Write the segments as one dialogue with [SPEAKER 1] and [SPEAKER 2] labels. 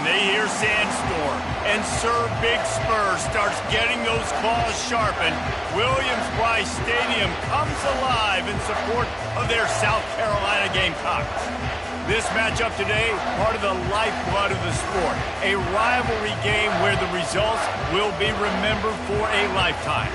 [SPEAKER 1] when they hear Sandstorm and Sir Big Spur starts getting those claws sharpened, Williams-Brice Stadium comes alive in support of their South Carolina Gamecocks. This matchup today, part of the lifeblood of the sport, a rivalry game where the results will be remembered for a lifetime.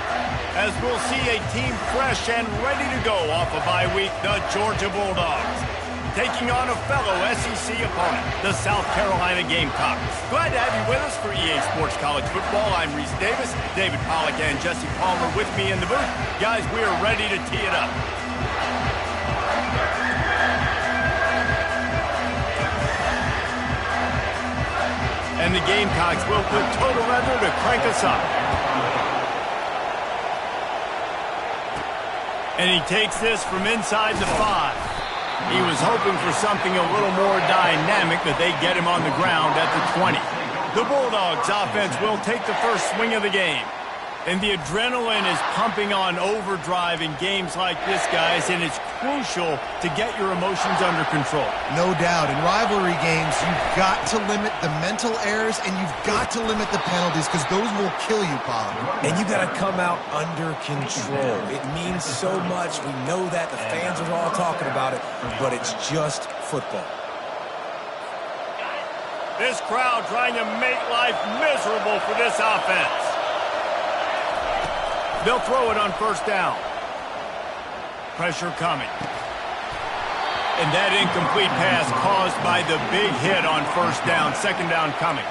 [SPEAKER 1] As we'll see a team fresh and ready to go off a bye week, the Georgia Bulldogs, taking on a fellow SEC opponent, the South Carolina Gamecocks. Glad to have you with us for EA Sports College Football. I'm Reese Davis, David Pollack and Jesse Palmer with me in the booth. Guys, we are ready to tee it up. And the Gamecocks will put total leather to crank us up. And he takes this from inside the 5. He was hoping for something a little more dynamic, but they get him on the ground at the 20. The Bulldogs offense will take the first swing of the game. And the adrenaline is pumping on overdrive in games like this, guys, and it's crucial to get your emotions under control.
[SPEAKER 2] No doubt. In rivalry games, you've got to limit the mental errors and you've got to limit the penalties because those will kill you, Bob.
[SPEAKER 3] And you got to come out under control. It means so much. We know that. The fans are all talking about it, but it's just football.
[SPEAKER 1] This crowd trying to make life miserable for this offense. They'll throw it on first down. Pressure coming. And that incomplete pass caused by the big hit on first down. Second down coming.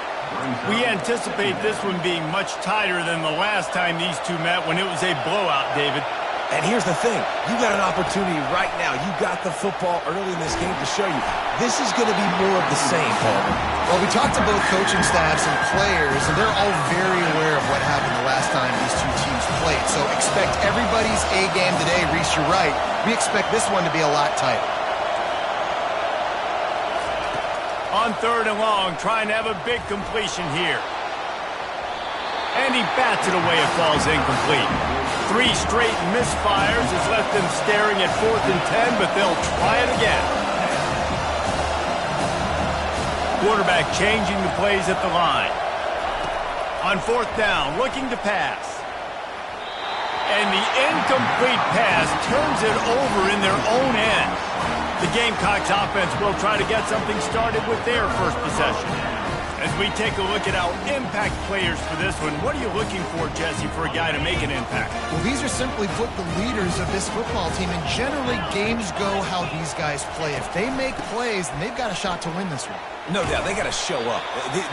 [SPEAKER 1] We anticipate this one being much tighter than the last time these two met when it was a blowout, David.
[SPEAKER 3] And here's the thing. You got an opportunity right now. You got the football early in this game to show you. This is going to be more of the same, Palmer.
[SPEAKER 2] Well, we talked to both coaching staffs and players, and they're all very aware of what happened the last time these two teams played. So expect everybody's A game today. Reese, you're right. We expect this one to be a lot tighter.
[SPEAKER 1] On third and long, trying to have a big completion here. And he bats it away. It falls incomplete. 3 straight misfires has left them staring at 4th and 10, but they'll try it again. Quarterback changing the plays at the line. On 4th down, looking to pass. And the incomplete pass turns it over in their own end. The Gamecocks offense will try to get something started with their first possession. As we take a look at our impact players for this one, what are you looking for, Jesse, for a guy to make an impact?
[SPEAKER 2] Well, these are simply put the leaders of this football team, and generally games go how these guys play. If they make plays, then they've got a shot to win this one.
[SPEAKER 3] No doubt. They got to show up.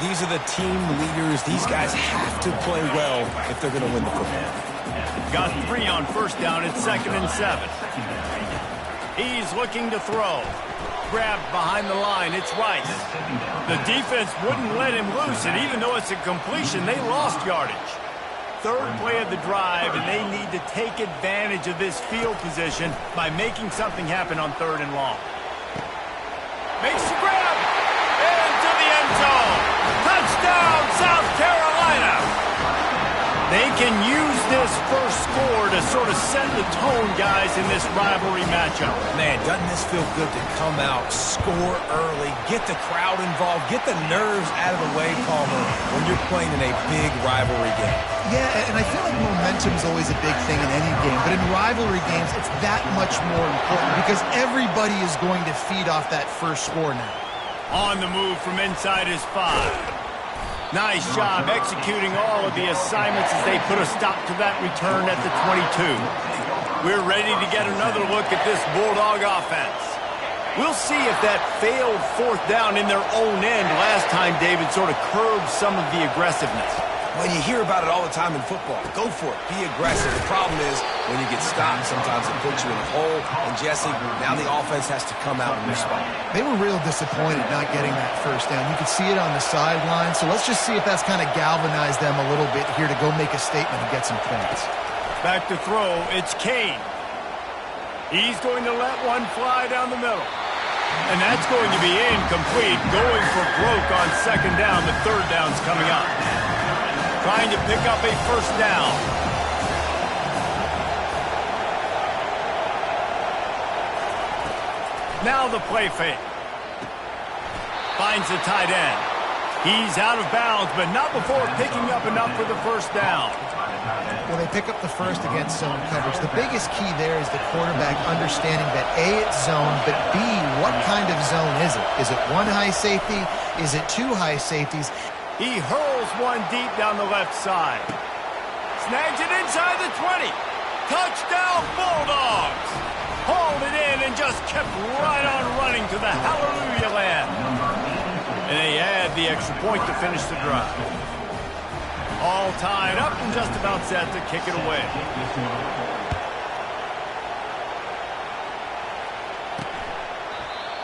[SPEAKER 3] These are the team leaders. These guys have to play well if they're going to win the football.
[SPEAKER 1] Got 3 on first down. It's 2nd and 7. He's looking to throw. Grabbed behind the line. It's Rice. The defense wouldn't let him loose, and even though it's a completion, they lost yardage. Third play of the drive, and they need to take advantage of this field position by making something happen on 3rd and long. Makes the grab. Into the end zone. Touchdown, South Carolina. They can use this first score to sort of set the tone, guys, in this rivalry matchup.
[SPEAKER 3] Man, doesn't this feel good to come out, score early, get the crowd involved, get the nerves out of the way, Palmer, when you're playing in a big rivalry game?
[SPEAKER 2] Yeah, and I feel like momentum's always a big thing in any game, but in rivalry games, it's that much more important because everybody is going to feed off that first score now.
[SPEAKER 1] On the move from inside his 5. Nice job executing all of the assignments as they put a stop to that return at the 22. We're ready to get another look at this Bulldog offense. We'll see if that failed 4th down in their own end last time, David, sort of curbed some of the aggressiveness.
[SPEAKER 3] When you hear about it all the time in football, go for it. Be aggressive. The problem is when you get stopped, sometimes it puts you in a hole. And, Jesse, now the offense has to come out and respond.
[SPEAKER 2] They were real disappointed not getting that first down. You could see it on the sideline. So let's just see if that's kind of galvanized them a little bit here to go make a statement and get some points.
[SPEAKER 1] Back to throw. It's Kane. He's going to let one fly down the middle. And that's going to be incomplete. Going for broke on 2nd down. The 3rd down's coming up. Trying to pick up a first down. Now the play fake. Finds the tight end. He's out of bounds, but not before picking up enough for the first down.
[SPEAKER 2] Well, they pick up the first against zone coverage. The biggest key there is the quarterback understanding that A, it's zone, but B, what kind of zone is it? Is it one high safety? Is it two high safeties?
[SPEAKER 1] He hurls one deep down the left side. Snags it inside the 20. Touchdown, Bulldogs! Hauled it in and just kept right on running to the hallelujah land. And they add the extra point to finish the drive. All tied up and just about set to kick it away.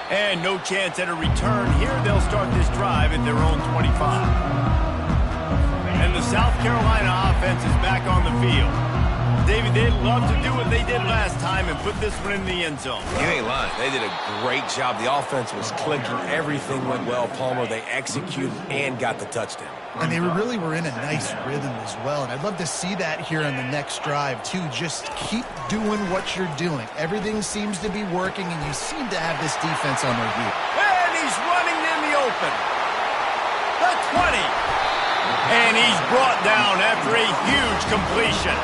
[SPEAKER 1] And no chance at a return here. They'll start this drive at their own 25. And the South Carolina offense is back on the field. David, they'd love to do what they did last time and put this one in the end zone.
[SPEAKER 3] You ain't lying. They did a great job. The offense was clicking. Everything went well, Palmer. They executed and got the touchdown.
[SPEAKER 2] And they really were in a nice rhythm as well. And I'd love to see that here on the next drive, too. Just keep doing what you're doing. Everything seems to be working, and you seem to have this defense on their heel.
[SPEAKER 1] And he's running in the open. The 20. And he's brought down after a huge completion.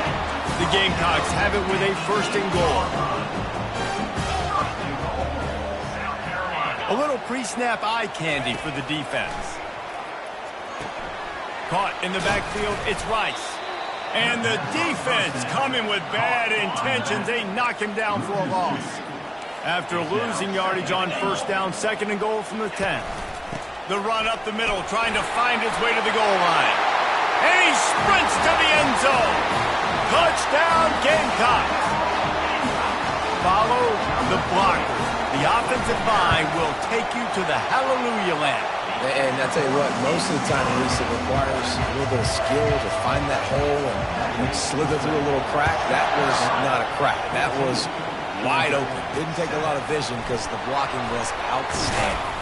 [SPEAKER 1] The Gamecocks have it with a first and goal. A little pre-snap eye candy for the defense. Caught in the backfield, it's Rice. And the defense coming with bad intentions. They knock him down for a loss. After losing yardage on first down, second and goal from the 10. The run up the middle, trying to find his way to the goal line. And he sprints to the end zone. Touchdown, Gamecocks. Follow the blocker. The offensive line will take you to the hallelujah land.
[SPEAKER 3] And I tell you what, most of the time, Reese, it requires a little bit of skill to find that hole and slither through a little crack. That was not a crack. That was wide open. Didn't take a lot of vision because the blocking was outstanding.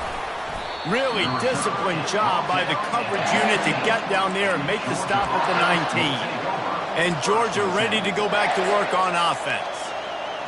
[SPEAKER 1] Really disciplined job by the coverage unit to get down there and make the stop at the 19. And Georgia ready to go back to work on offense.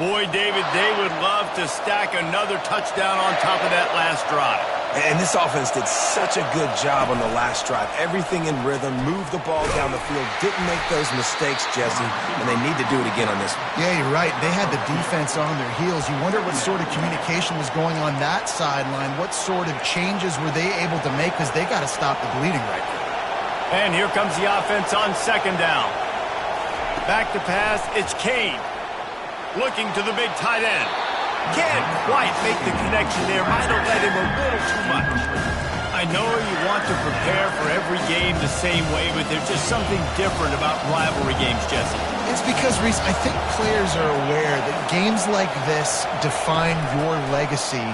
[SPEAKER 1] Boy, David, they would love to stack another touchdown on top of that last drive.
[SPEAKER 3] And this offense did such a good job on the last drive. Everything in rhythm, moved the ball down the field, didn't make those mistakes, Jesse, and they need to do it again on this one.
[SPEAKER 2] Yeah, you're right. They had the defense on their heels. You wonder what sort of communication was going on that sideline. What sort of changes were they able to make, because they got to stop the bleeding right now.
[SPEAKER 1] And here comes the offense on second down. Back to pass, it's Kane. Looking to the big tight end. Can't quite make the connection there. Might have led him a little too much. I know you want to prepare for every game the same way, but there's just something different about rivalry games, Jesse.
[SPEAKER 2] It's because, Reese, I think players are aware that games like this define your legacy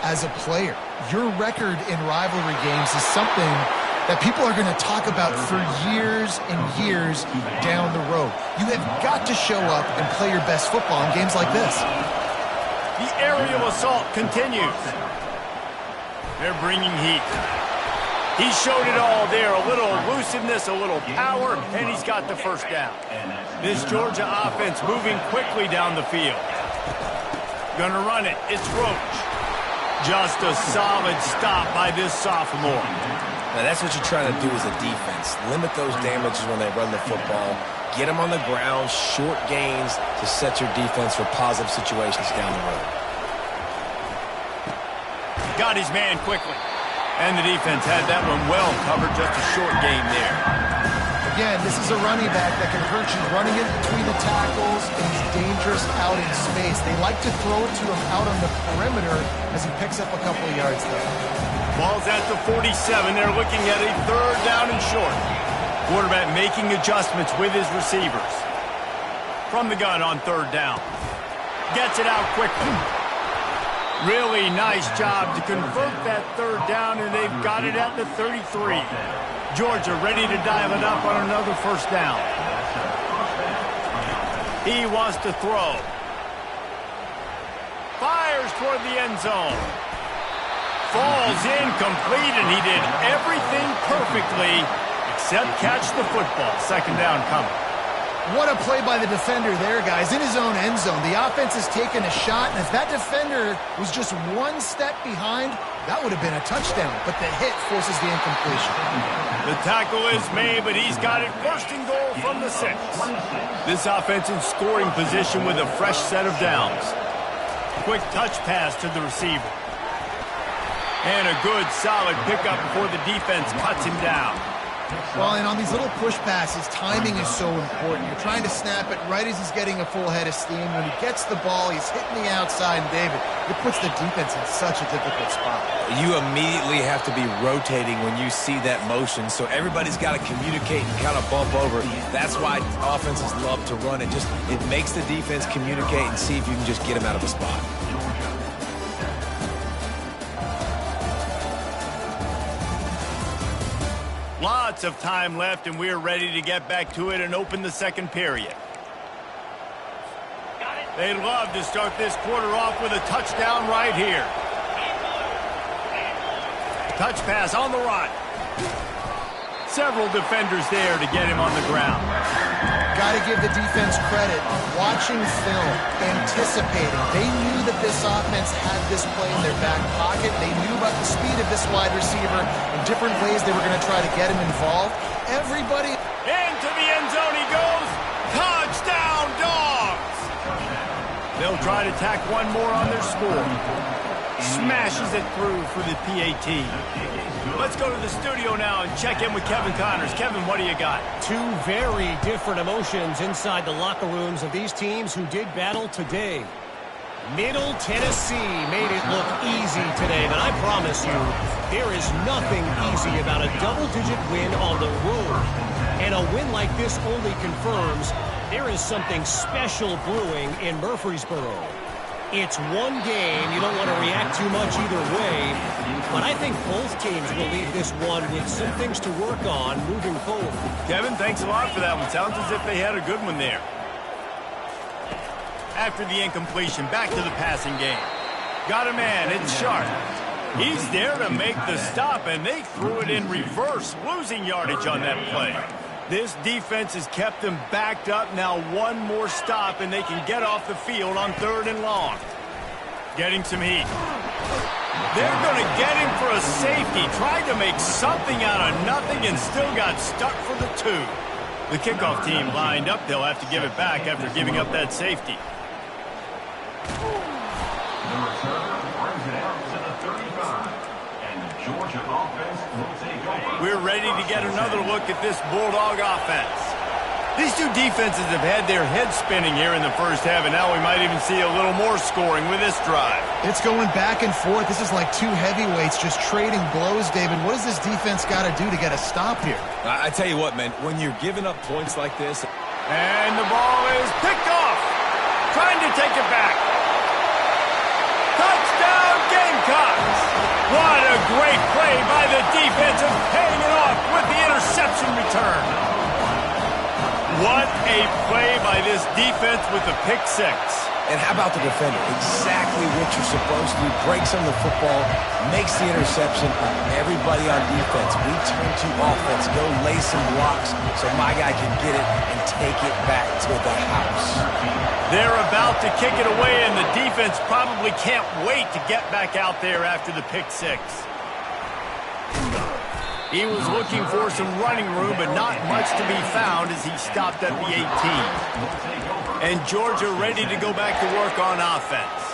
[SPEAKER 2] as a player. Your record in rivalry games is something that people are going to talk about for years and years down the road. You have got to show up and play your best football in games like this.
[SPEAKER 1] The aerial assault continues. They're bringing heat. He showed it all there. A little elusiveness, a little power, and he's got the first down. This Georgia offense moving quickly down the field. Gonna run it. It's Roach. Just a solid stop by this sophomore.
[SPEAKER 3] Now, that's what you're trying to do as a defense. Limit those damages when they run the football. Get them on the ground, short gains to set your defense for positive situations down the road.
[SPEAKER 1] Got his man quickly. And the defense had that one well covered, just a short game there.
[SPEAKER 2] Again, this is a running back that can hurt you running in between the tackles, and he's dangerous out in space. They like to throw it to him out on the perimeter as he picks up a couple of yards there.
[SPEAKER 1] Ball's at the 47. They're looking at a third down and short. Quarterback making adjustments with his receivers. From the gun on third down. Gets it out quickly. Really nice job to convert that third down, and they've got it at the 33. Georgia ready to dial it up on another first down. He wants to throw. Fires toward the end zone. Falls incomplete, and he did everything perfectly except catch the football. Second down coming.
[SPEAKER 2] What a play by the defender there, guys. In his own end zone, the offense has taken a shot, and if that defender was just one step behind, that would have been a touchdown, but the hit forces the incompletion.
[SPEAKER 1] The tackle is made, but he's got it first and goal from the 6. This offense in scoring position with a fresh set of downs. Quick touch pass to the receiver. And a good, solid pickup before the defense cuts him down.
[SPEAKER 2] Well, and on these little push passes, timing is so important. You're trying to snap it right as he's getting a full head of steam. When he gets the ball, he's hitting the outside, and David, it puts the defense in such a difficult spot.
[SPEAKER 3] You immediately have to be rotating when you see that motion, so everybody's got to communicate and kind of bump over. That's why offenses love to run it. It makes the defense communicate and see if you can just get them out of a spot.
[SPEAKER 1] Lots of time left, and we're ready to get back to it and open the second period. They'd love to start this quarter off with a touchdown right here. Touch pass on the run. Several defenders there to get him on the ground.
[SPEAKER 2] Got to give the defense credit. Watching film, anticipating. They knew that this offense had this play in their back pocket. They knew about the speed of this wide receiver and different ways they were going to try to get him involved. Everybody...
[SPEAKER 1] Into the end zone he goes. Touchdown, Dogs! They'll try to tack one more on their score. Smashes it through for the PAT. Let's go to the studio now and check in with Kevin Connors. Kevin, what do you got?
[SPEAKER 4] Two very different emotions inside the locker rooms of these teams who did battle today. Middle Tennessee made it look easy today, but I promise you, there is nothing easy about a double-digit win on the road. And a win like this only confirms there is something special brewing in Murfreesboro. It's one game. You don't want to react too much either way. But I think both teams will leave this one with some things to work on moving forward.
[SPEAKER 1] Kevin, thanks a lot for that one. Sounds as if they had a good one there. After the incompletion, back to the passing game. Got a man. It's Sharp. He's there to make the stop, and they threw it in reverse, losing yardage on that play. This defense has kept them backed up. Now one more stop, and they can get off the field on 3rd and long. Getting some heat. They're going to get him for a safety. Tried to make something out of nothing and still got stuck for the 2. The kickoff team lined up. They'll have to give it back after giving up that safety.
[SPEAKER 5] The returner brings it out to the 35. And the Georgia offense will take over.
[SPEAKER 1] We're ready to get another look at this Bulldog offense. These two defenses have had their heads spinning here in the first half, and now we might even see a little more scoring with this drive.
[SPEAKER 2] It's going back and forth. This is like two heavyweights just trading blows, David. What does this defense got to do to get a stop here?
[SPEAKER 3] I tell you what, man, when you're giving up points like this...
[SPEAKER 1] And the ball is picked off. Trying to take it back. Touchdown, Gamecocks! What a great play by the defense of paying it off with the interception return. What a play by this defense with the pick 6.
[SPEAKER 3] And how about the defender? Exactly what you're supposed to do. Breaks on the football, makes the interception. Everybody on defense, we turn to offense. Go lay some blocks so my guy can get it and take it back to the house.
[SPEAKER 1] They're about to kick it away, and the defense probably can't wait to get back out there after the pick 6. He was looking for some running room, but not much to be found as he stopped at the 18. And Georgia ready to go back to work on offense.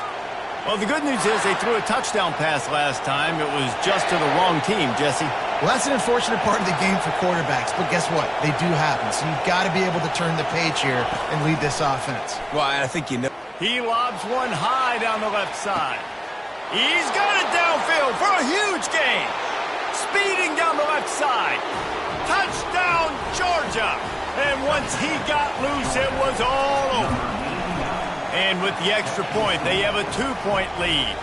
[SPEAKER 1] Well, the good news is they threw a touchdown pass last time. It was just to the wrong team, Jesse.
[SPEAKER 2] Well, that's an unfortunate part of the game for quarterbacks, but guess what? They do happen, so you've got to be able to turn the page here and lead this offense.
[SPEAKER 3] Well, I think you know.
[SPEAKER 1] He lobs one high down the left side. He's got it downfield for a huge gain. Speeding down the left side. Touchdown, Georgia. And once he got loose, it was all over. And with the extra point, they have a 2-point lead.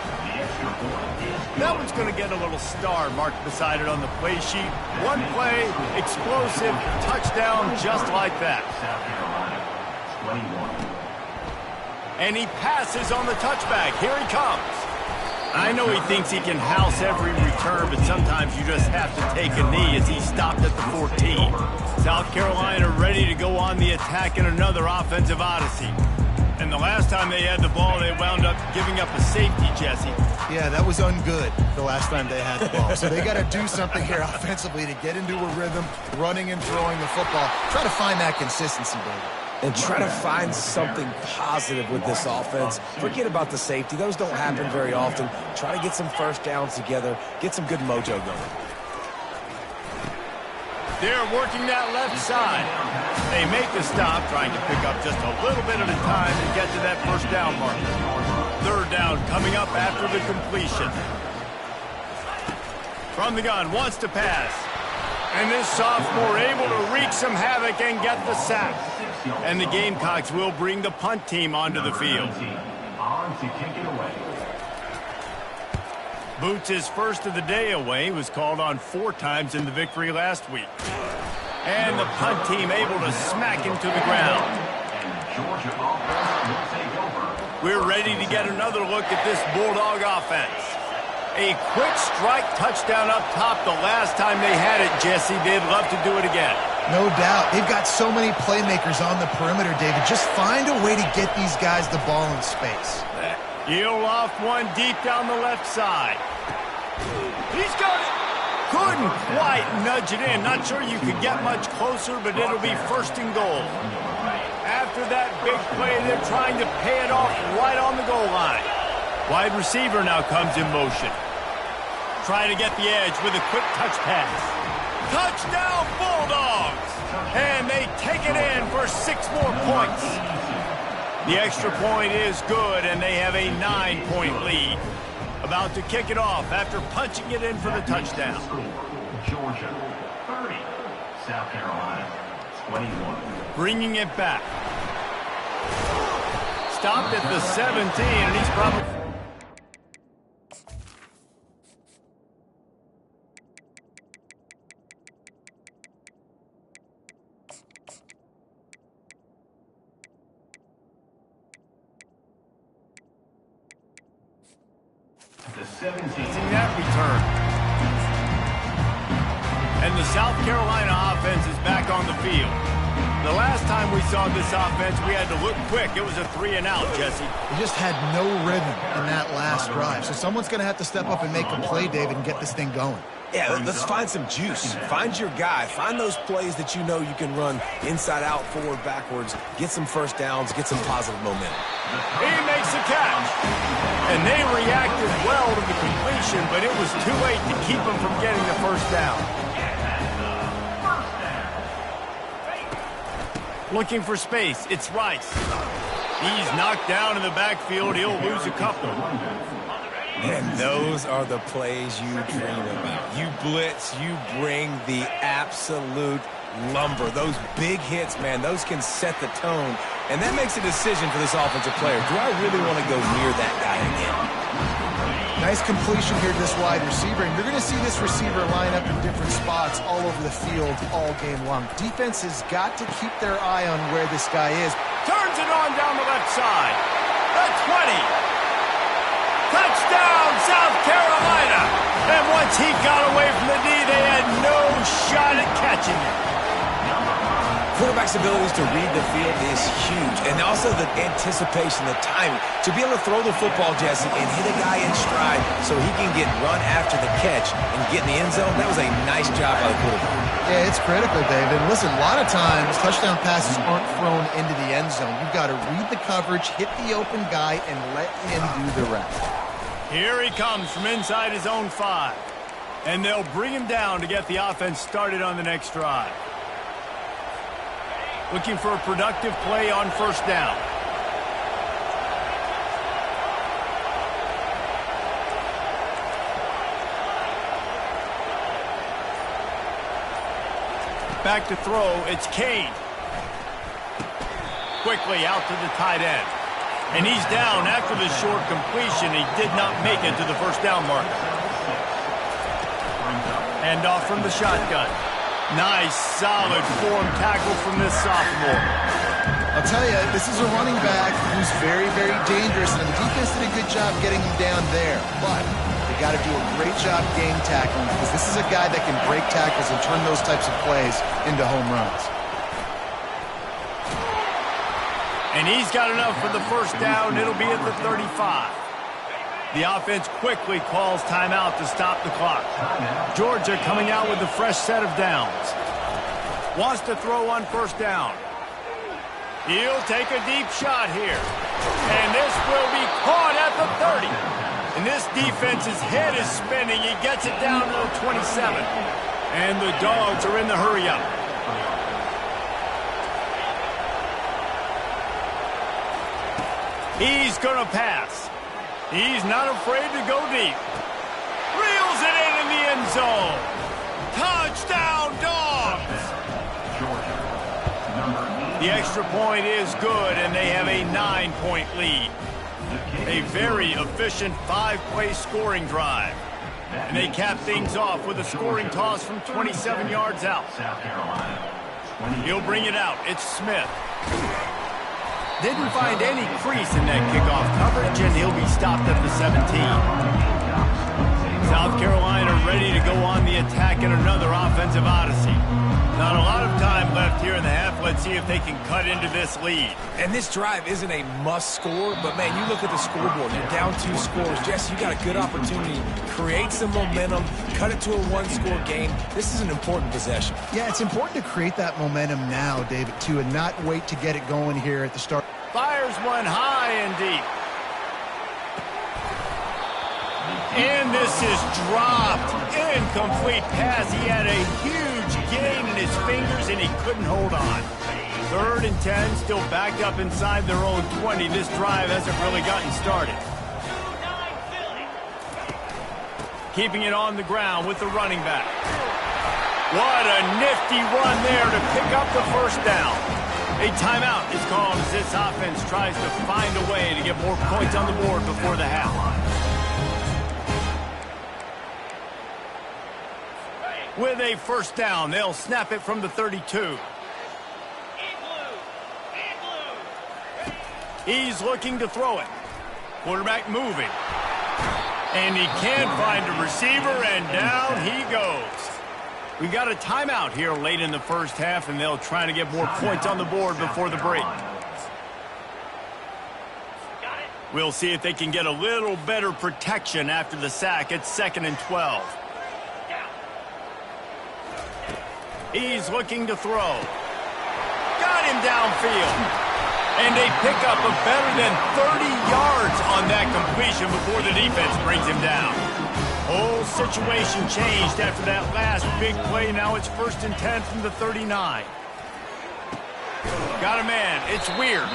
[SPEAKER 1] That one's going to get a little star marked beside it on the play sheet. One play, explosive, touchdown, just like that. And he passes on the touchback. Here he comes. I know he thinks he can house every return, but sometimes you just have to take a knee as he stopped at the 14. South Carolina ready to go on the attack in another offensive odyssey. And the last time they had the ball, they wound up giving up a safety, Jesse.
[SPEAKER 2] Yeah, that was ungood the last time they had the ball. So they got to do something here offensively to get into a rhythm, running and throwing the football. Try to find that consistency, David.
[SPEAKER 3] And try to find something positive with this offense. Forget about the safety. Those don't happen very often. Try to get some first downs together. Get some good mojo going.
[SPEAKER 1] They're working that left side. They make the stop, trying to pick up just a little bit at a time and get to that first down marker. Third down coming up after the completion. From the gun, wants to pass. And this sophomore able to wreak some havoc and get the sack. And the Gamecocks will bring the punt team onto the field.
[SPEAKER 5] On to kick it away.
[SPEAKER 1] Boots' first of the day away was called on 4 times in the victory last week. And the punt team able to smack him to the ground.
[SPEAKER 5] And the Georgia offense will take over.
[SPEAKER 1] We're ready to get another look at this Bulldog offense. A quick strike touchdown up top the last time they had it, Jesse. They'd love to do it again.
[SPEAKER 2] No doubt. They've got so many playmakers on the perimeter, David. Just find a way to get these guys the ball in space.
[SPEAKER 1] He'll off one deep down the left side. He's got it. Couldn't quite nudge it in. Not sure you could get much closer, but it'll be first and goal. After that big play, they're trying to pay it off right on the goal line. Wide receiver now comes in motion. Trying to get the edge with a quick touch pass. Touchdown Bulldogs! And they take it in for 6 more points. The extra point is good, and they have a 9-point lead. About to kick it off after punching it in for the touchdown.
[SPEAKER 5] Georgia 30, South Carolina 21.
[SPEAKER 1] Bringing it back. Stopped at the 17, and he's probably...
[SPEAKER 5] The 17.
[SPEAKER 1] that return. And the South Carolina offense is back on the field. The last time we saw this offense, we had to look quick. It was a 3-and-out, Jesse.
[SPEAKER 2] They just had no rhythm in that last drive. So someone's going to have to step up and make a play, David, and get this thing going.
[SPEAKER 3] Yeah, let's find some juice. Find your guy. Find those plays that you know you can run inside out, forward, backwards. Get some first downs. Get some positive momentum.
[SPEAKER 1] He makes the catch. And they reacted well to the completion, but it was too late to keep him from getting the first down. Looking for space. It's Rice. He's knocked down in the backfield. He'll lose a couple.
[SPEAKER 3] And those are the plays you dream about. You blitz, you bring the absolute lumber. Those big hits, man, those can set the tone. And that makes a decision for this offensive player. Do I really want to go near that guy again?
[SPEAKER 2] Nice completion here to this wide receiver. And you're going to see this receiver line up in different spots all over the field all game long. Defense has got to keep their eye on where this guy is.
[SPEAKER 1] Turns it on down the left side. The 20. Touchdown, South Carolina! And once he got away from the D, they had no shot at catching it.
[SPEAKER 3] Quarterback's abilities to read the field is huge. And also the anticipation, the timing. To be able to throw the football, Jesse, and hit a guy in stride so he can get run after the catch and get in the end zone, that was a nice job by the quarterback.
[SPEAKER 2] Yeah, it's critical, David. Listen, a lot of times touchdown passes aren't thrown into the end zone. You've got to read the coverage, hit the open guy, and let him do the rest.
[SPEAKER 1] Here he comes from inside his own 5. And they'll bring him down to get the offense started on the next drive. Looking for a productive play on first down. Back to throw, it's Kane. Quickly out to the tight end. And he's down after the short completion. He did not make it to the first down marker. Hand off from the shotgun. Nice, solid form tackle from this sophomore. A
[SPEAKER 2] I'll tell you, this is a running back who's very, very dangerous, and the defense did a good job getting him down there. But they got to do a great job game tackling, because this is a guy that can break tackles and turn those types of plays into home runs.
[SPEAKER 1] And he's got enough for the first down. It'll be at the 35. The offense quickly calls timeout to stop the clock. Georgia coming out with a fresh set of downs. Wants to throw on first down. He'll take a deep shot here. And this will be caught at the 30. And this defense's head is spinning. He gets it down to the 27. And the Dogs are in the hurry-up. He's going to pass. He's not afraid to go deep. Reels it in the end zone. Touchdown, Dogs! The extra point is good, and they have a 9-point lead. A very efficient 5-play scoring drive. And they cap things off with a scoring toss from 27 yards out. He'll bring it out. It's Smith. Didn't find any crease in that kickoff coverage, and he'll be stopped at the 17. South Carolina ready to go on the attack in another offensive odyssey. Not a lot of time left here in the half. Let's see if they can cut into this lead.
[SPEAKER 3] And this drive isn't a must score, but man, you look at the scoreboard, you're down 2 scores. Jesse, you got a good opportunity. Create some momentum, cut it to a 1-score game. This is an important possession.
[SPEAKER 2] Yeah, it's important to create that momentum now, David, too, and not wait to get it going here at the start.
[SPEAKER 1] Fires one high and deep. And this is dropped. Incomplete pass. He had a huge gain in his fingers, and he couldn't hold on. 3rd and 10, still backed up inside their own 20. This drive hasn't really gotten started. Keeping it on the ground with the running back. What a nifty run there to pick up the first down. A timeout is called as this offense tries to find a way to get more points on the board before the half. With a first down, they'll snap it from the 32. He's looking to throw it. Quarterback moving. And he can't find a receiver, and down he goes. We got a timeout here late in the first half, and they'll try to get more points on the board before the break. We'll see if they can get a little better protection after the sack. It's 2nd and 12. He's looking to throw. Got him downfield. And they pick up a better than 30 yards on that completion before the defense brings him down. Whole situation changed after that last big play. Now it's 1st and 10 from the 39. Got a man. It's Weir.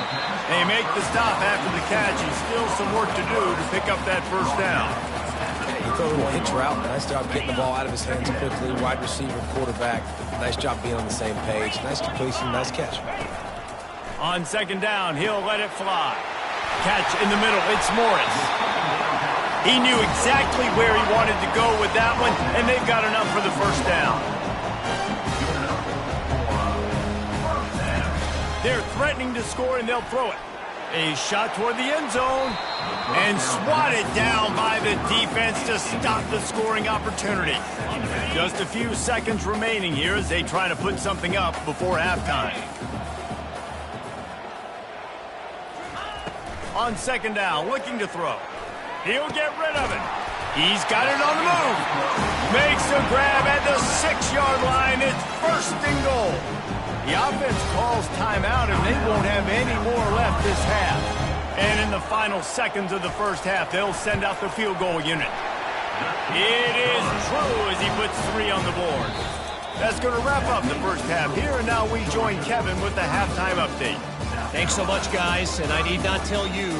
[SPEAKER 1] They make the stop after the catch, and still some work to do to pick up that first down.
[SPEAKER 3] He threw a little hitch route. Nice job getting the ball out of his hands quickly. Wide receiver, quarterback. Nice job being on the same page. Nice completion, nice catch.
[SPEAKER 1] On 2nd down, he'll let it fly. Catch in the middle. It's Morris. He knew exactly where he wanted to go with that one, and they've got enough for the first down. They're threatening to score, and they'll throw it. A shot toward the end zone, and swatted down by the defense to stop the scoring opportunity. Just a few seconds remaining here as they try to put something up before halftime. On 2nd down, looking to throw. He'll get rid of it. He's got it on the move. Makes a grab at the 6-yard line. It's 1st and goal. The offense calls timeout, and they won't have any more left this half. And in the final seconds of the first half, they'll send out the field goal unit. It is true as he puts 3 on the board. That's going to wrap up the first half here, and now we join Kevin with the halftime update.
[SPEAKER 4] Thanks so much, guys, and I need not tell you,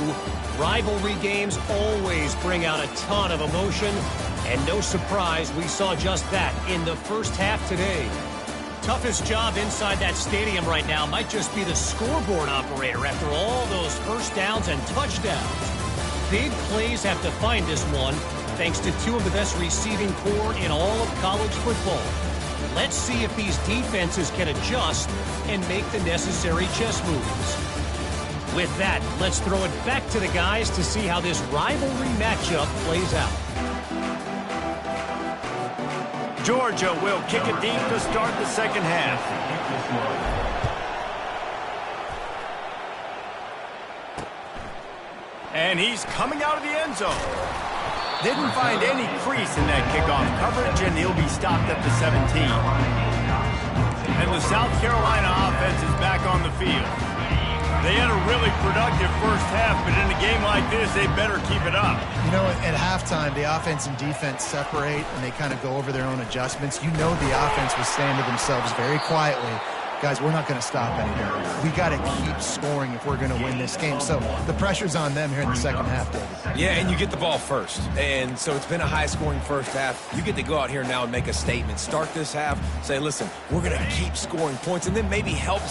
[SPEAKER 4] rivalry games always bring out a ton of emotion, and no surprise, we saw just that in the first half today. Toughest job inside that stadium right now might just be the scoreboard operator after all those first downs and touchdowns. Big plays have defined this one, thanks to 2 of the best receiving corps in all of college football. Let's see if these defenses can adjust and make the necessary chess moves. With that, let's throw it back to the guys to see how this rivalry matchup plays out.
[SPEAKER 1] Georgia will kick it deep to start the second half. And he's coming out of the end zone. Didn't find any crease in that kickoff coverage, and he'll be stopped at the 17. And the South Carolina offense is back on the field. They had a really productive first half, but in a game like this, they better keep it up.
[SPEAKER 2] You know, at halftime, the offense and defense separate, and they kind of go over their own adjustments. You know the offense was saying to themselves very quietly, guys, we're not going to stop anymore. We got to keep scoring if we're going to win this game. So the pressure's on them here in the second half, David.
[SPEAKER 3] Yeah, and you get the ball first. And so it's been a high-scoring first half. You get to go out here now and make a statement. Start this half, say, listen, we're going to keep scoring points, and then maybe help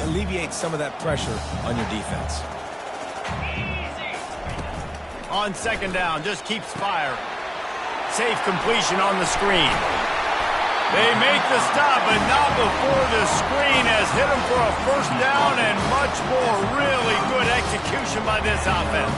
[SPEAKER 3] alleviate some of that pressure on your defense.
[SPEAKER 1] On second down, just keeps fire. Safe completion on the screen. They make the stop, but not before the screen has hit them for a first down and much more. Really good execution by this offense.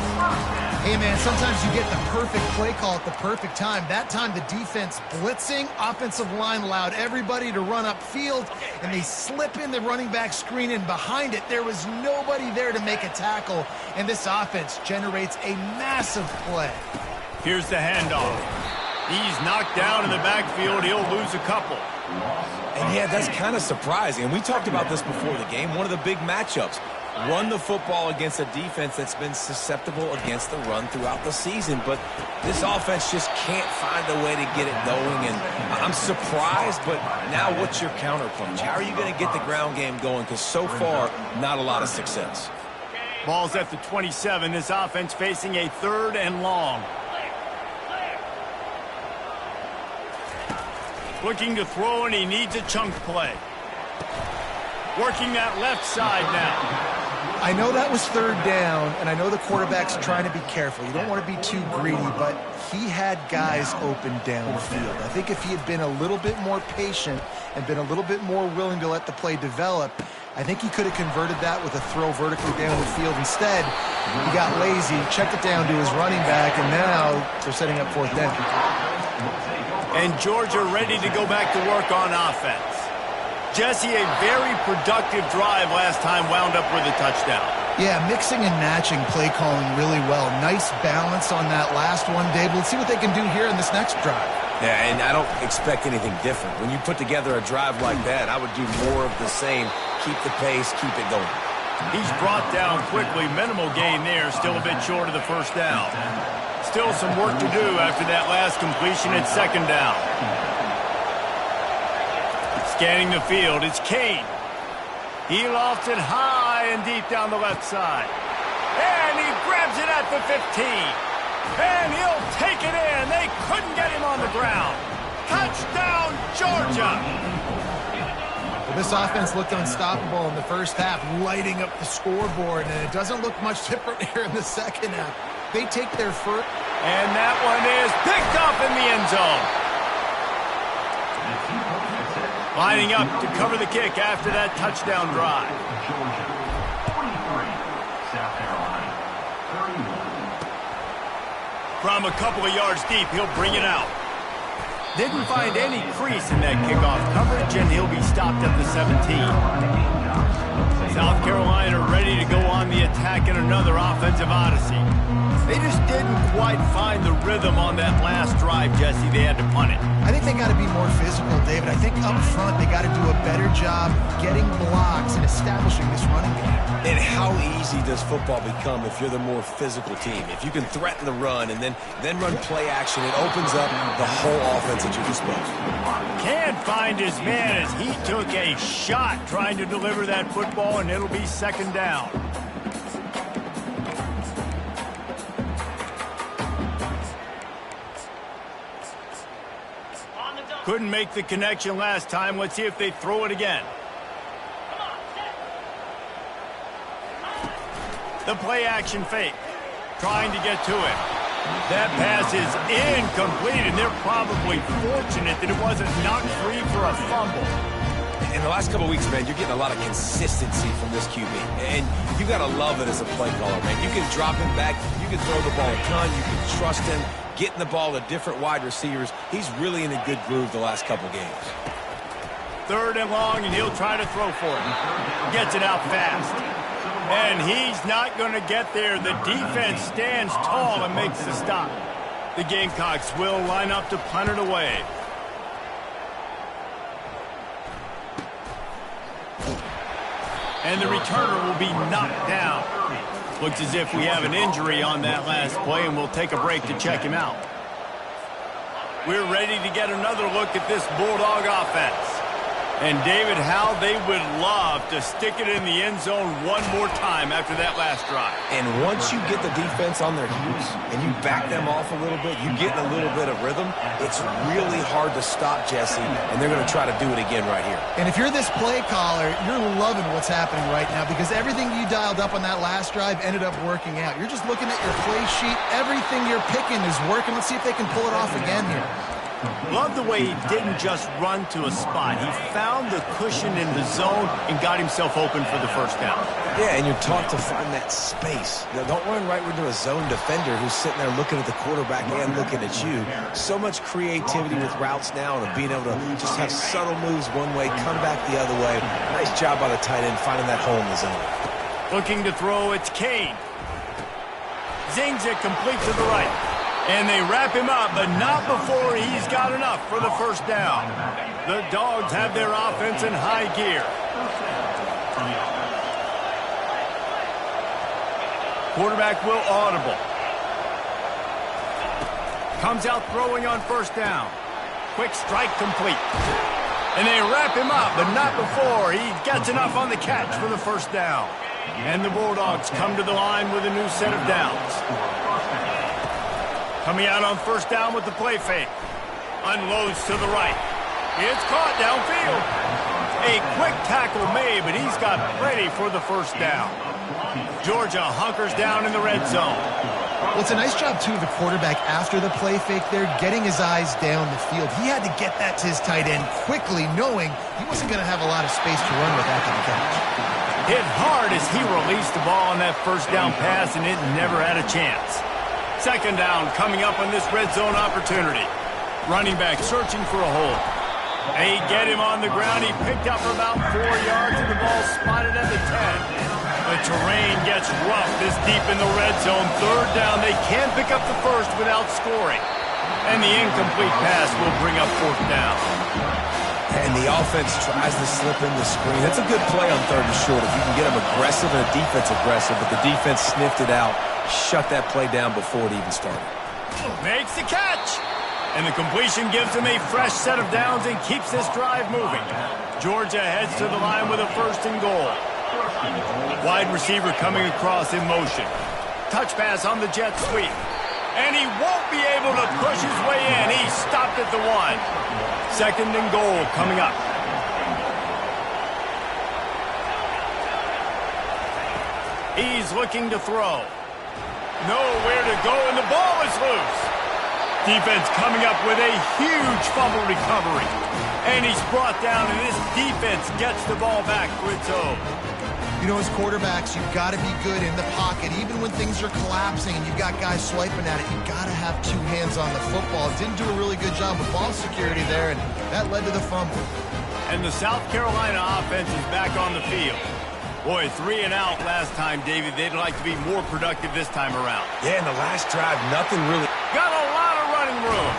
[SPEAKER 2] Hey, man, sometimes you get the perfect play call at the perfect time. That time, the defense blitzing, offensive line allowed everybody to run upfield, and they slip in the running back screen, and behind it, there was nobody there to make a tackle, and this offense generates a massive play.
[SPEAKER 1] Here's the handoff. He's knocked down in the backfield. He'll lose a couple.
[SPEAKER 3] And, yeah, that's kind of surprising. And we talked about this before the game. One of the big matchups. Run the football against a defense that's been susceptible against the run throughout the season. But this offense just can't find a way to get it going. And I'm surprised, but now what's your counterpunch? How are you going to get the ground game going? Because so far, not a lot of success.
[SPEAKER 1] Ball's at the 27. This offense facing a 3rd and long. Looking to throw, and he needs a chunk play. Working that left side now.
[SPEAKER 2] I know that was 3rd down, and I know the quarterback's trying to be careful. You don't want to be too greedy, but he had guys open downfield. I think if he had been a little bit more patient and been a little bit more willing to let the play develop, I think he could have converted that with a throw vertically down the field. Instead, he got lazy, checked it down to his running back, and now they're setting up 4th down.
[SPEAKER 1] And Georgia ready to go back to work on offense. Jesse, a very productive drive last time, wound up with a touchdown.
[SPEAKER 2] Yeah, mixing and matching play calling really well. Nice balance on that last one, Dave. Let's see what they can do here in this next drive.
[SPEAKER 3] Yeah, and I don't expect anything different. When you put together a drive like that, I would do more of the same. Keep the pace, keep it going.
[SPEAKER 1] He's brought down quickly. Minimal gain there, still a bit short of the first down. Still some work to do after that last completion at 2nd down. Scanning the field, it's Kane. He lofts it high and deep down the left side. And he grabs it at the 15. And he'll take it in. They couldn't get him on the ground. Touchdown, Georgia!
[SPEAKER 2] Well, this offense looked unstoppable in the first half, lighting up the scoreboard, and it doesn't look much different here in the second half. They take their first.
[SPEAKER 1] And that one is picked up in the end zone. Lining up to cover the kick after that touchdown drive.
[SPEAKER 5] Georgia, 43. South Carolina, 31.
[SPEAKER 1] From a couple of yards deep, he'll bring it out. Didn't find any crease in that kickoff coverage, and he'll be stopped at the 17. South Carolina ready to go on the attack in another offensive odyssey. They just didn't quite find the rhythm on that last drive, Jesse. They had to punt it.
[SPEAKER 2] I think they got to be more physical, David. I think up front they got to do a better job getting blocks and establishing this running game.
[SPEAKER 3] And how easy does football become if you're the more physical team? If you can threaten the run and then run play action, it opens up the whole offense at your disposal.
[SPEAKER 1] Can't find his man as he took a shot trying to deliver that football, and it'll be 2nd down. Couldn't make the connection last time. Let's see if they throw it again. The play action fake. Trying to get to it. That pass is incomplete, and they're probably fortunate that it wasn't knocked free for a fumble.
[SPEAKER 3] In the last couple of weeks, man, you're getting a lot of consistency from this QB. And you got to love it as a play caller, man. You can drop him back. You can throw the ball a ton. You can trust him, getting the ball to different wide receivers. He's really in a good groove the last couple games.
[SPEAKER 1] 3rd and long, and he'll try to throw for it. Gets it out fast. And he's not going to get there. The defense stands tall and makes the stop. The Gamecocks will line up to punt it away. And the returner will be knocked down. Looks as if we have an injury on that last play, and we'll take a break to check him out. We're ready to get another look at this Bulldog offense. And, David, how they would love to stick it in the end zone one more time after that last drive.
[SPEAKER 3] And once you get the defense on their heels and you back them off a little bit, you get in a little bit of rhythm, it's really hard to stop, Jesse, and they're going to try to do it again right here.
[SPEAKER 2] And if you're this play caller, you're loving what's happening right now because everything you dialed up on that last drive ended up working out. You're just looking at your play sheet. Everything you're picking is working. Let's see if they can pull it off again here.
[SPEAKER 1] Love the way he didn't just run to a spot. He found the cushion in the zone and got himself open for the first down.
[SPEAKER 3] Yeah, and you're taught to find that space. Now, don't run right into a zone defender who's sitting there looking at the quarterback and looking at you. So much creativity with routes now and being able to just have subtle moves one way, come back the other way. Nice job by the tight end finding that hole in the zone.
[SPEAKER 1] Looking to throw, it's Kane. Zings it complete to the right. And they wrap him up, but not before he's got enough for the first down. The Dogs have their offense in high gear. Quarterback will audible. Comes out throwing on first down. Quick strike complete. And they wrap him up, but not before he gets enough on the catch for the first down. And the Bulldogs come to the line with a new set of downs. Coming out on first down with the play fake. Unloads to the right. It's caught downfield. A quick tackle made, but he's got plenty for the first down. Georgia hunkers down in the red zone.
[SPEAKER 2] Well, it's a nice job, too, of the quarterback after the play fake there, getting his eyes down the field. He had to get that to his tight end quickly, knowing he wasn't going to have a lot of space to run with after the catch.
[SPEAKER 1] Hit hard as he released the ball on that first down pass, and it never had a chance. Second down coming up on this red zone opportunity. Running back searching for a hole. They get him on the ground. He picked up about 4 yards, and the ball spotted at the 10. The terrain gets rough this deep in the red zone. Third down, they can't pick up the first without scoring. And the incomplete pass will bring up fourth down.
[SPEAKER 3] And the offense tries to slip in the screen. That's a good play on 3rd and short if you can get them aggressive and the defense aggressive, but the defense sniffed it out, shut that play down before it even started.
[SPEAKER 1] Makes the catch. And the completion gives him a fresh set of downs and keeps this drive moving. Georgia heads to the line with a 1st and goal. Wide receiver coming across in motion. Touch pass on the jet sweep. And he won't be able to push his way in. He stopped at the 1. 2nd and goal coming up. He's looking to throw. Nowhere to go, and the ball is loose. Defense coming up with a huge fumble recovery. And he's brought down, and this defense gets the ball back for its own.
[SPEAKER 2] You know, as quarterbacks, you've got to be good in the pocket. Even when things are collapsing and you've got guys swiping at it, you've got to have 2 hands on the football. Didn't do a really good job with ball security there, and that led to the fumble.
[SPEAKER 1] And the South Carolina offense is back on the field. Boy, 3 and out last time, David. They'd like to be more productive this time around.
[SPEAKER 3] Yeah, in the last drive, nothing really.
[SPEAKER 1] Got a lot of running room.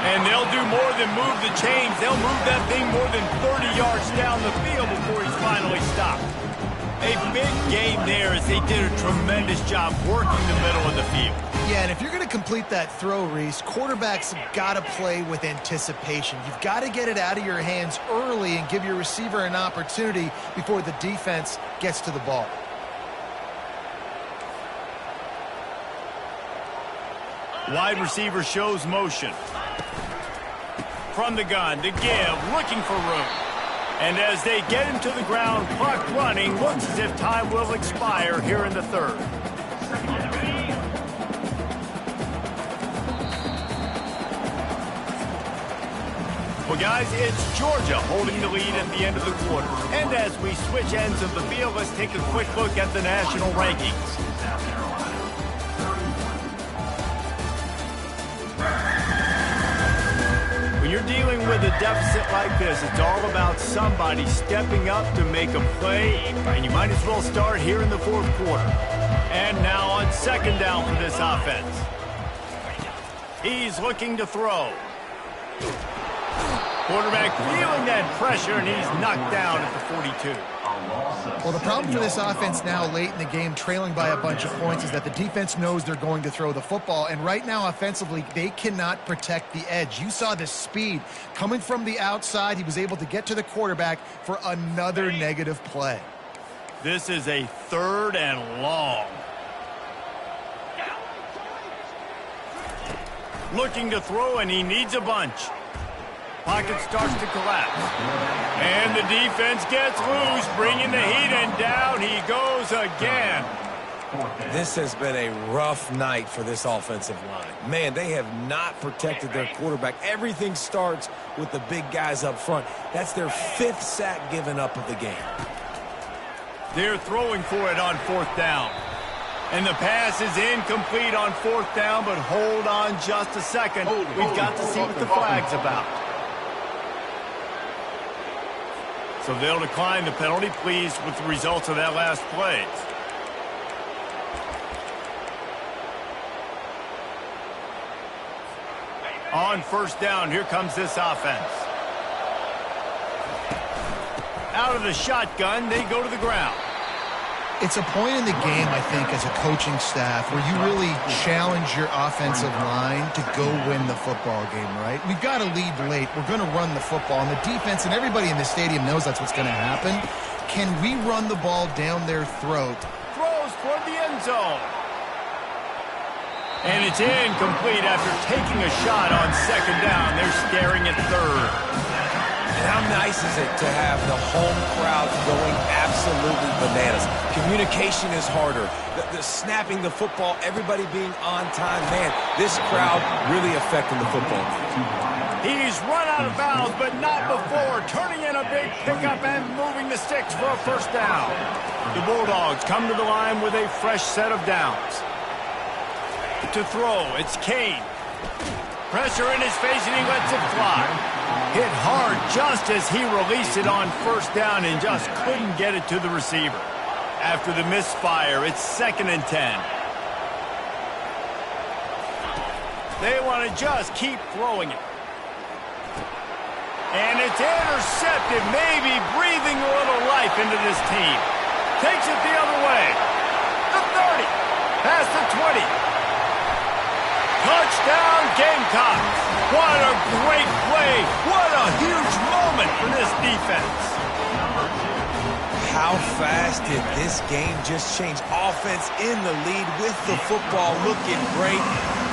[SPEAKER 1] And they'll do more than move the chains. They'll move that thing more than 30 yards down the field before he's finally stopped. A big game there as they did a tremendous job working the middle of the field.
[SPEAKER 2] Yeah, and if you're going to complete that throw, Reese, quarterbacks have got to play with anticipation. You've got to get it out of your hands early and give your receiver an opportunity before the defense gets to the ball.
[SPEAKER 1] Wide receiver shows motion. From the gun to give, looking for room. And as they get him to the ground, clock running, looks as if time will expire here in the 3rd. Well, guys, it's Georgia holding the lead at the end of the quarter. And as we switch ends of the field, let's take a quick look at the national rankings. When you're dealing with a deficit like this, it's all about somebody stepping up to make a play, and you might as well start here in the fourth quarter. And now on second down for this offense. He's looking to throw. Quarterback feeling that pressure, and he's knocked down at the 42.
[SPEAKER 2] Well, the problem for this offense now late in the game, trailing by a bunch of points, is that the defense knows they're going to throw the football. And right now, offensively, they cannot protect the edge. You saw the speed coming from the outside. He was able to get to the quarterback for another negative play.
[SPEAKER 1] This is a 3rd and long. Looking to throw, and he needs a bunch. Pocket starts to collapse. And the defense gets loose, bringing the heat, and down he goes again.
[SPEAKER 3] This has been a rough night for this offensive line. Man, they have not protected their quarterback. Everything starts with the big guys up front. That's their 5th sack given up of the game.
[SPEAKER 1] They're throwing for it on 4th down. And the pass is incomplete on 4th down, but hold on just a second. We've got to see what the flag's about. So they'll decline the penalty, pleased with the results of that last play. On 1st down, here comes this offense. Out of the shotgun, they go to the ground.
[SPEAKER 2] It's a point in the game, I think, as a coaching staff where you really challenge your offensive line to go win the football game, right? We've got to lead late. We're going to run the football. And the defense and everybody in the stadium knows that's what's going to happen. Can we run the ball down their throat?
[SPEAKER 1] Throws toward the end zone. And it's incomplete after taking a shot on 2nd down. They're staring at 3rd.
[SPEAKER 3] And how nice is it to have the home crowd going absolutely bananas? Communication is harder. The snapping the football, everybody being on time. Man, this crowd really affecting the football game.
[SPEAKER 1] He's run out of bounds, but not before. Turning in a big pickup and moving the sticks for a 1st down. The Bulldogs come to the line with a fresh set of downs. To throw, it's Kane. Pressure in his face, and he lets it fly. Hit hard just as he released it on 1st down and just couldn't get it to the receiver. After the misfire, it's 2nd and 10. They want to just keep throwing it. And it's intercepted, maybe breathing a little life into this team. Takes it the other way. The 30, past the 20. Touchdown, Gamecocks. What a great play. What a huge moment for this defense.
[SPEAKER 3] How fast did this game just change? Offense in the lead with the football looking great.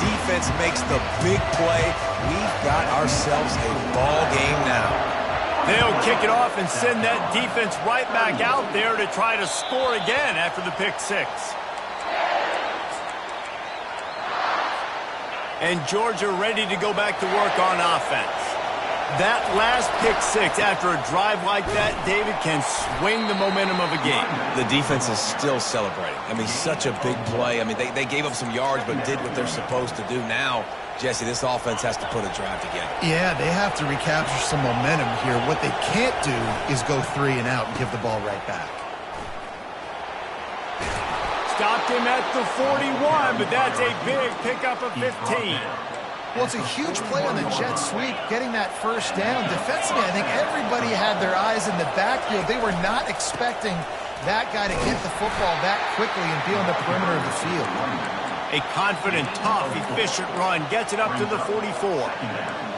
[SPEAKER 3] Defense makes the big play. We've got ourselves a ball game now.
[SPEAKER 1] They'll kick it off and send that defense right back out there to try to score again after the pick 6. And Georgia ready to go back to work on offense. That last pick 6 after a drive like that, David, can swing the momentum of a game.
[SPEAKER 3] The defense is still celebrating. I mean, such a big play. I mean, they gave up some yards but did what they're supposed to do. Now, Jesse, this offense has to put a drive together.
[SPEAKER 2] Yeah, they have to recapture some momentum here. What they can't do is go 3 and out and give the ball right back.
[SPEAKER 1] Stopped him at the 41, but that's a big pickup of 15.
[SPEAKER 2] Well, it's a huge play on the jet sweep, getting that 1st down. Defensively, I think everybody had their eyes in the backfield. They were not expecting that guy to get the football that quickly and be on the perimeter of the field.
[SPEAKER 1] A confident, tough, efficient run gets it up to the 44.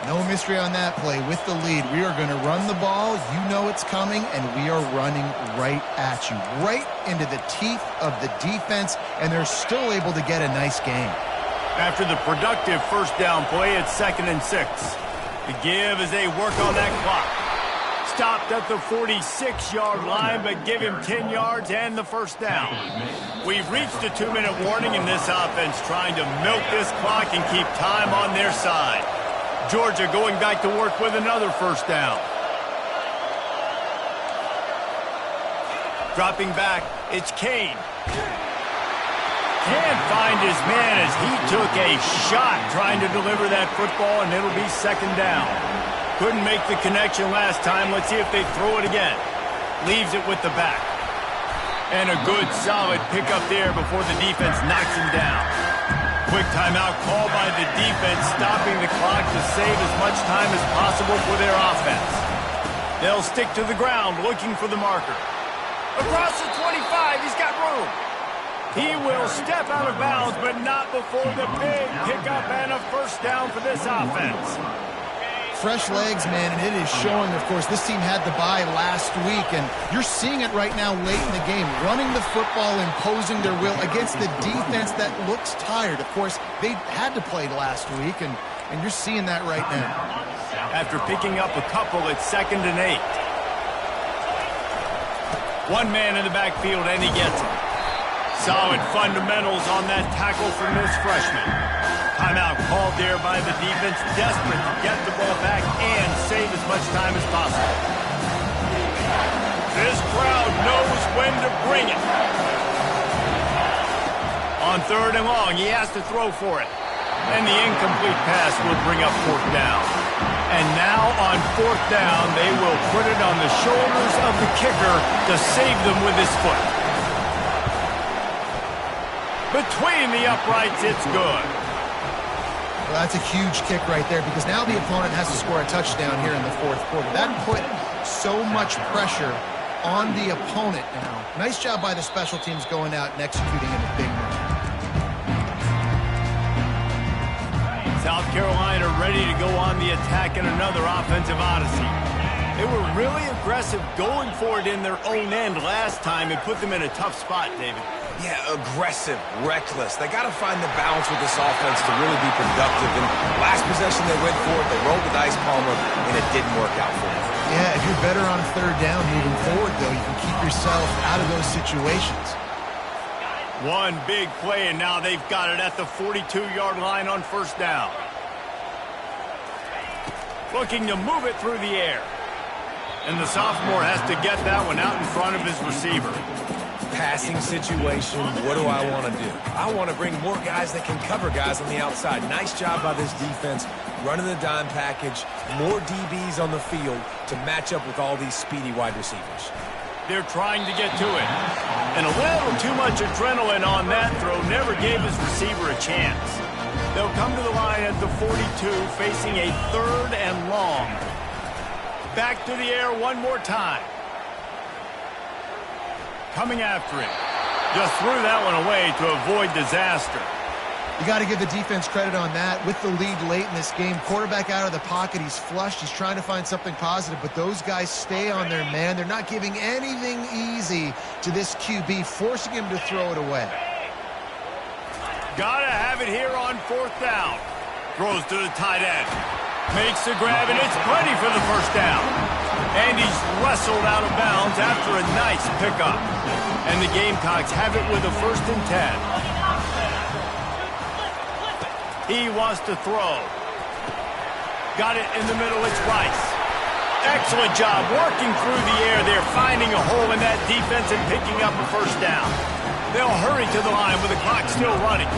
[SPEAKER 2] No mystery on that play. With the lead, we are going to run the ball. You know it's coming, and we are running right at you, right into the teeth of the defense, and they're still able to get a nice game.
[SPEAKER 1] After the productive 1st down play, it's 2nd and 6. The give as they work on that clock. Stopped at the 46-yard line, but give him 10 yards and the 1st down. We've reached a 2-minute warning in this offense, trying to milk this clock and keep time on their side. Georgia going back to work with another first down. Dropping back, it's Kane. Can't find his man as he took a shot trying to deliver that football, and it'll be second down. Couldn't make the connection last time. Let's see if they throw it again. Leaves it with the back. And a good, solid pickup there before the defense knocks him down. Quick timeout called by the defense, stopping the clock to save as much time as possible for their offense. They'll stick to the ground looking for the marker. Across the 25, he's got room. He will step out of bounds, but not before the big pickup and a first down for this offense.
[SPEAKER 2] Fresh legs, man, and it is showing, of course, this team had the bye last week, and you're seeing it right now late in the game, running the football, imposing their will against the defense that looks tired. Of course, they had to play last week, and you're seeing that right now.
[SPEAKER 1] After picking up a couple, it's 2nd and 8. One man in the backfield, and he gets it. Solid fundamentals on that tackle from this freshman. Timeout called there by the defense, desperate to get the ball back and save as much time as possible. This crowd knows when to bring it. On 3rd and long, he has to throw for it. And the incomplete pass will bring up 4th down. And now on 4th down, they will put it on the shoulders of the kicker to save them with his foot. Between the uprights, it's good.
[SPEAKER 2] Well, that's a huge kick right there because now the opponent has to score a touchdown here in the 4th quarter. That put so much pressure on the opponent now. Nice job by the special teams going out and executing in a big way.
[SPEAKER 1] South Carolina ready to go on the attack in another offensive odyssey. They were really aggressive going for it in their own end last time and put them in a tough spot, David.
[SPEAKER 3] Yeah, aggressive, reckless. They got to find the balance with this offense to really be productive. And last possession they went for it, they rolled the dice, Palmer, and it didn't work out for them.
[SPEAKER 2] Yeah, if you're better on 3rd down moving forward, though, you can keep yourself out of those situations.
[SPEAKER 1] One big play, and now they've got it at the 42-yard line on 1st down. Looking to move it through the air. And the sophomore has to get that one out in front of his receiver.
[SPEAKER 3] Passing situation, what do I want to do? I want to bring more guys that can cover guys on the outside. Nice job by this defense, running the dime package, more DBs on the field to match up with all these speedy wide receivers.
[SPEAKER 1] They're trying to get to it. And a little too much adrenaline on that throw never gave his receiver a chance. They'll come to the line at the 42, facing a 3rd and long. Back to the air one more time. Coming after him. Just threw that one away to avoid disaster.
[SPEAKER 2] You got to give the defense credit on that. With the lead late in this game, quarterback out of the pocket, he's flushed, he's trying to find something positive, but those guys stay on their man. They're not giving anything easy to this QB, forcing him to throw it away.
[SPEAKER 1] Gotta have it here on 4th down. Throws to the tight end. Makes the grab, and it's plenty for the first down. And he's wrestled out of bounds after a nice pickup. And the Gamecocks have it with a 1st and 10. He wants to throw. Got it in the middle, it's Rice. Excellent job working through the air there, finding a hole in that defense and picking up a first down. They'll hurry to the line with the clock still running.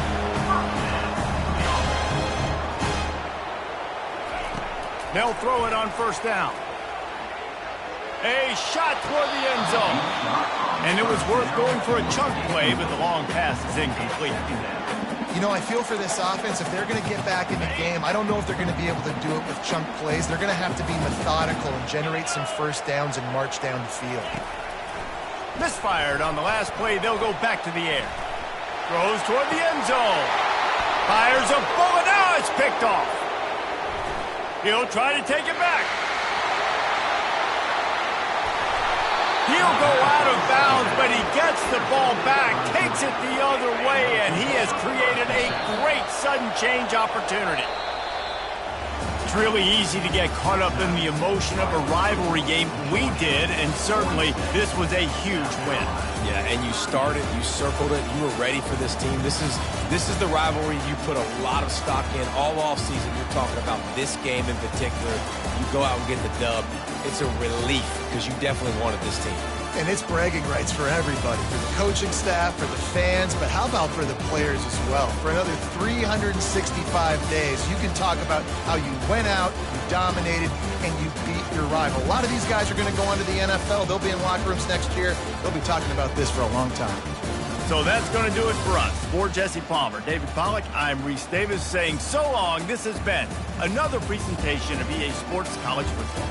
[SPEAKER 1] They'll throw it on 1st down. A shot toward the end zone. And it was worth going for a chunk play, but the long pass is incomplete.
[SPEAKER 2] You know, I feel for this offense, if they're going to get back in the game, I don't know if they're going to be able to do it with chunk plays. They're going to have to be methodical and generate some first downs and march down the field.
[SPEAKER 1] Misfired on the last play. They'll go back to the air. Throws toward the end zone. Fires a bullet. Now it's picked off. He'll try to take it back. He'll go out of bounds, but he gets the ball back, takes it the other way, and he has created a great sudden change opportunity. It's really easy to get caught up in the emotion of a rivalry game. We did, and certainly this was a huge win.
[SPEAKER 3] Yeah, and you started, you circled it, you were ready for this team. This is the rivalry you put a lot of stock in all offseason. You're talking about this game in particular. You go out and get the dub. It's a relief because you definitely wanted this team.
[SPEAKER 2] And it's bragging rights for everybody, for the coaching staff, for the fans, but how about for the players as well? For another 365 days, you can talk about how you went out, you dominated, and you beat your rival. A lot of these guys are going to go on to the NFL. They'll be in locker rooms next year. They'll be talking about this for a long time.
[SPEAKER 1] So that's going to do it for us. For Jesse Palmer, David Pollack, I'm Reese Davis saying so long. This has been another presentation of EA Sports College Football.